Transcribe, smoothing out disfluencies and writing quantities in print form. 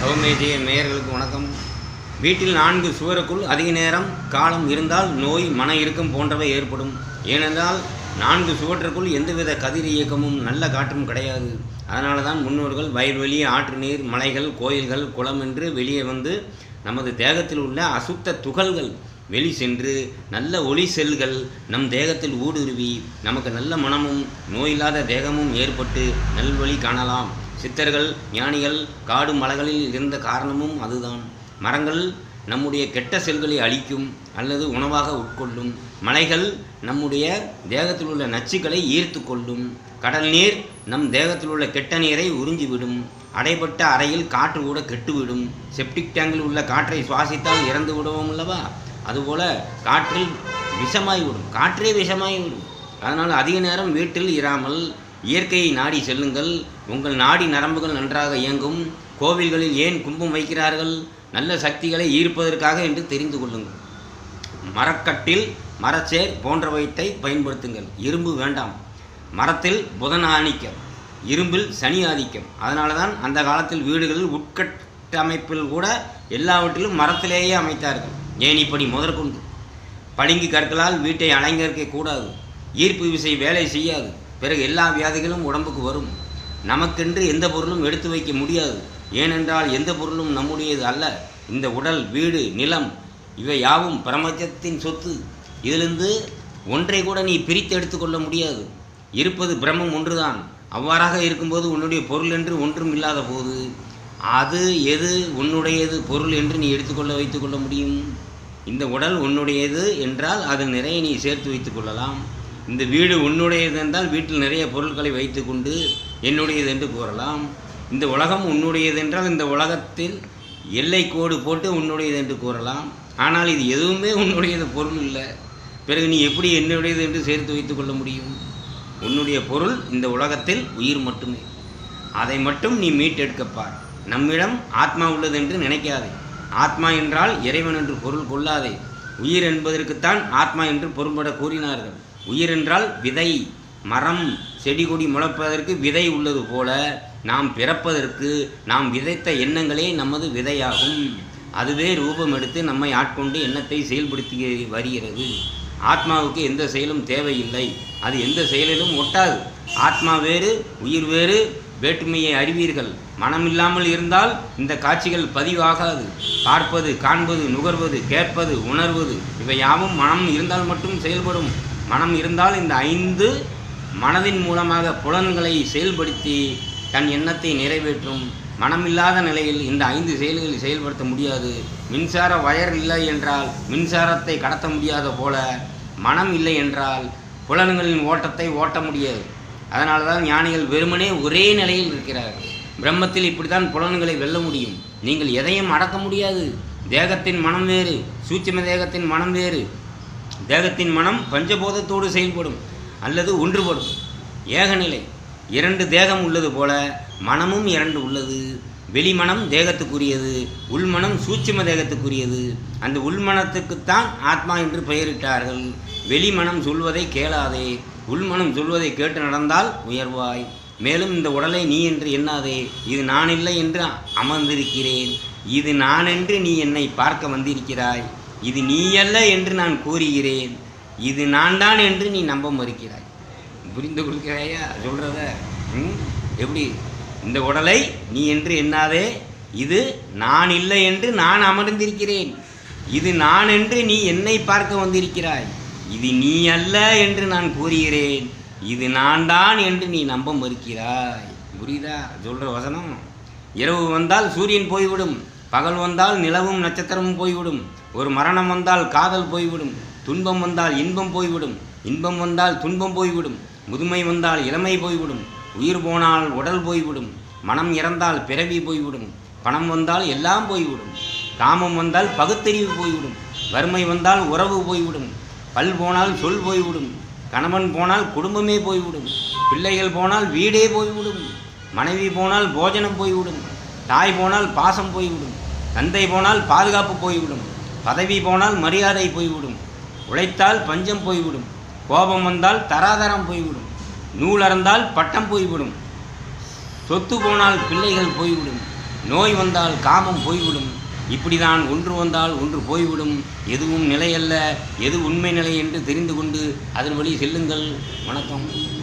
ஓமேஜிய மேயர்களுக்கு வணக்கம். வீட்டில் 4 சுவருக்குள் அதிக நேரம் காலம் இருந்தால் நோய், மன இறுக்கம் போன்றவை ஏற்படும். ஏனென்றால் 4 சுவற்றுக்குள் எந்தவித கதிர் இயக்கமும் நல்ல காற்றும் கிடையாது. அதனால தான் முன்னோர்கள் வயல்வெளி, ஆற்று நீர், மலைகள், கோயில்கள், குளம் என்று வெளியே வந்து நமது தேகத்தில் உள்ள அசுத்த துகள்கள் வெளி சென்று நல்ல ஒளி செல்கள் நம் தேகத்தில் ஊடுருவி நமக்கு நல்ல மனமும் நோயில்லாத தேகமும் ஏற்பட்டு நல்வழி காணலாம். சித்தர்கள், ஞானிகள் காடு மலைகளில் இருந்த காரணமும் அதுதான். மரங்கள் நம்முடைய கெட்ட செல்களை அழிக்கும் அல்லது உணவாக உட்கொள்ளும். மலைகள் நம்முடைய தேகத்தில் உள்ள நச்சுக்களை ஈர்த்து கொள்ளும். கடல் நீர் நம் தேகத்தில் உள்ள கெட்ட நீரை உறிஞ்சிவிடும். அடைபட்ட அறையில் காற்று கூட கெட்டுவிடும். செப்டிக் டேங்கில் உள்ள காற்றை சுவாசித்தால் இறந்து விடுவோம் அல்லவா? அதுபோல காற்றில் விஷமாகிவிடும். காற்றே விஷமாகிவிடும். அதனால் அதிக நேரம் வீட்டில் இராமல் இயற்கையை நாடி செல்லுங்கள். உங்கள் நாடி நரம்புகள் நன்றாக இயங்கும். கோவில்களில் ஏன் கும்பம் வைக்கிறார்கள்? நல்ல சக்திகளை ஈர்ப்பதற்காக என்று தெரிந்து கொள்ளுங்கள். மரக்கட்டில், மரச்சேர் போன்றவற்றை பயன்படுத்துங்கள். இரும்பு வேண்டாம். மரத்தில் புதன் ஆதிக்கம், இரும்பில் சனி ஆதிக்கம். அதனால தான் அந்த காலத்தில் வீடுகளில் உட்கட்டமைப்பில் கூட எல்லாவற்றிலும் மரத்திலேயே அமைத்தார்கள். ஏணிப்படி முதற்கொண்டு. பளிங்கு கற்களால் வீட்டை அலங்கரிக்க கூடாது. ஈர்ப்பு விசை வேலை செய்யாது. பிறகு எல்லா வியாதிகளும் உடம்புக்கு வரும். நமக்கென்று எந்த பொருளும் எடுத்து வைக்க முடியாது. ஏனென்றால் எந்த பொருளும் நம்முடையது அல்ல. இந்த உடல், வீடு, நிலம் இவை யாவும் பிரபஞ்சத்தின் சொத்து. இதிலிருந்து ஒன்றை கூட நீ பிரித்து எடுத்துக்கொள்ள முடியாது. இருப்பது பிரம்மம் ஒன்றுதான். அவ்வாறாக இருக்கும்போது உன்னுடைய பொருள் என்று ஒன்றும் இல்லாத போது அது எது உன்னுடையது பொருள் என்று நீ எடுத்துக்கொள்ள வைத்துக்கொள்ள முடியும்? இந்த உடல் உன்னுடையது என்றால் அது நிறைய நீ சேர்த்து வைத்து கொள்ளலாம். இந்த வீடு உன்னுடையது என்றால் வீட்டில் நிறைய பொருட்களை வைத்து கொண்டு என்னுடையது என்று கூறலாம். இந்த உலகம் உன்னுடையது என்றால் இந்த உலகத்தில் எல்லை கோடு போட்டு உன்னுடையது என்று கூறலாம். ஆனால் இது எதுவுமே உன்னுடையது பொருள் இல்லை. பிறகு நீ எப்படி என்னுடையது என்று சேர்த்து வைத்து கொள்ள முடியும்? உன்னுடைய பொருள் இந்த உலகத்தில் உயிர் மட்டுமே. அதை மட்டும் நீ மீட்டெடுக்கப்பார். நம்மிடம் ஆத்மா உள்ளது என்று நினைக்காதே. ஆத்மா என்றால் இறைவன் என்று பொருள் கொள்ளாதே. உயிர் என்பதற்குத்தான் ஆத்மா என்று பொருள்பட கூறினார்கள். உயிர் என்றால் விதை. மரம், செடி, கொடி முளைப்பதற்கு விதை உள்ளது போல நாம் பிறப்பதற்கு நாம் விதைத்த எண்ணங்களே நமது விதையாகும். அதுவே ரூபம் எடுத்து நம்மை ஆட்கொண்டு எண்ணத்தை செயல்படுத்தி வருகிறது. ஆத்மாவுக்கு எந்த செயலும் தேவையில்லை. அது எந்த செயலிலும் ஒட்டாது. ஆத்மா வேறு, உயிர் வேறு. வேற்றுமையை அறிவீர்கள். மனம் இல்லாமல் இருந்தால் இந்த காட்சிகள் பதிவாகாது. பார்ப்பது, காண்பது, நுகர்வது, கேட்பது, உணர்வது இவை யாவும் மனம் இருந்தால் மட்டும் செயல்படும். மனம் இருந்தால் இந்த 5 மனதின் மூலமாக புலன்களை செயல்படுத்தி தன் எண்ணத்தை நிறைவேற்றும். மனமில்லாத நிலையில் இந்த 5 செயல்களை செயல்படுத்த முடியாது. மின்சார வயர் இல்லை என்றால் மின்சாரத்தை கடத்த முடியாத போல மனம் இல்லை என்றால் புலன்களின் ஓட்டத்தை ஓட்ட முடியாது. அதனால தான் ஞானிகள் வெறுமனே ஒரே நிலையில் இருக்கிறார்கள். பிரம்மத்தில் இப்படித்தான் புலன்களை வெல்ல முடியும். நீங்கள் எதையும் அடக்க முடியாது. தேகத்தின் மனம் வேறு, சூட்சும தேகத்தின் மனம் வேறு. தேகத்தின் மனம் பஞ்சபோதத்தோடு செயல்படும் அல்லது ஒன்றுபடும். ஏகநிலை. 2 தேகம் உள்ளது போல மனமும் 2 உள்ளது. வெளிமனம் தேகத்துக்குரியது, உள்மனம் சூட்சும தேகத்துக்குரியது. அந்த உள்மனத்துக்குத்தான் ஆத்மா என்று பெயரிட்டார்கள். வெளிமனம் சொல்வதை கேளாதே. உள்மனம் சொல்வதை கேட்டு நடந்தால் உயர்வாய். மேலும் இந்த உடலை நீ என்று எண்ணாதே. இது நான் இல்லை என்று அமர்ந்திருக்கிறேன். இது நான் என்று நீ என்னை பார்க்க வந்திருக்கிறாய். இது நீ அல்ல என்று நான் கூறுகிறேன். இது நான் தான் என்று நீ நம்ப மறுக்கிறாய். புரிந்து கொள்கிறாயா சொல்கிறத? எப்படி? இந்த உடலை நீ என்று எண்ணாதே. இது நான் இல்லை என்று நான் அமர்ந்திருக்கிறேன். இது நான் என்று நீ என்னை பார்க்க வந்திருக்கிறாய். இது நீ அல்ல என்று நான் கூறுகிறேன். இது நான் தான் என்று நீ நம்ப மறுக்கிறாய். புரியுதா சொல்கிற வசனம்? இரவு வந்தால் சூரியன் போய்விடும். பகல் வந்தால் நிலவும் நட்சத்திரமும் போய்விடும். ஒரு மரணம் வந்தால் காதல் போய்விடும். துன்பம் வந்தால் இன்பம் போய்விடும். இன்பம் வந்தால் துன்பம் போய்விடும். முதுமை வந்தால் இளமை போய்விடும். உயிர் போனால் உடல் போய்விடும். மனம் இறந்தால் பிறவி போய்விடும். பணம் வந்தால் எல்லாம் போய்விடும். காமம் வந்தால் பகுத்தறிவு போய்விடும். வறுமை வந்தால் உறவு போய்விடும். பல் போனால் சொல் போய்விடும். கணவன் போனால் குடும்பமே போய்விடும். பிள்ளைகள் போனால் வீடே போய்விடும். மனைவி போனால் போஜனம் போய்விடும். தாய் போனால் பாசம் போய்விடும். தந்தை போனால் பாதுகாப்பு போய்விடும். பதவி போனால் மரியாதை போய்விடும். உழைத்தால் பஞ்சம் போய்விடும். கோபம் வந்தால் தராதரம் போய்விடும். நூல் அறந்தால் பட்டம் போய்விடும். சொத்து போனால் பிள்ளைகள் போய்விடும். நோய் வந்தால் காமம் போய்விடும். இப்படிதான் ஒன்று வந்தால் ஒன்று போய்விடும். எதுவும் நிலையல்ல, எது உண்மை நிலை என்று தெரிந்து கொண்டு அதன் வழி செல்லுங்கள். வணக்கம்.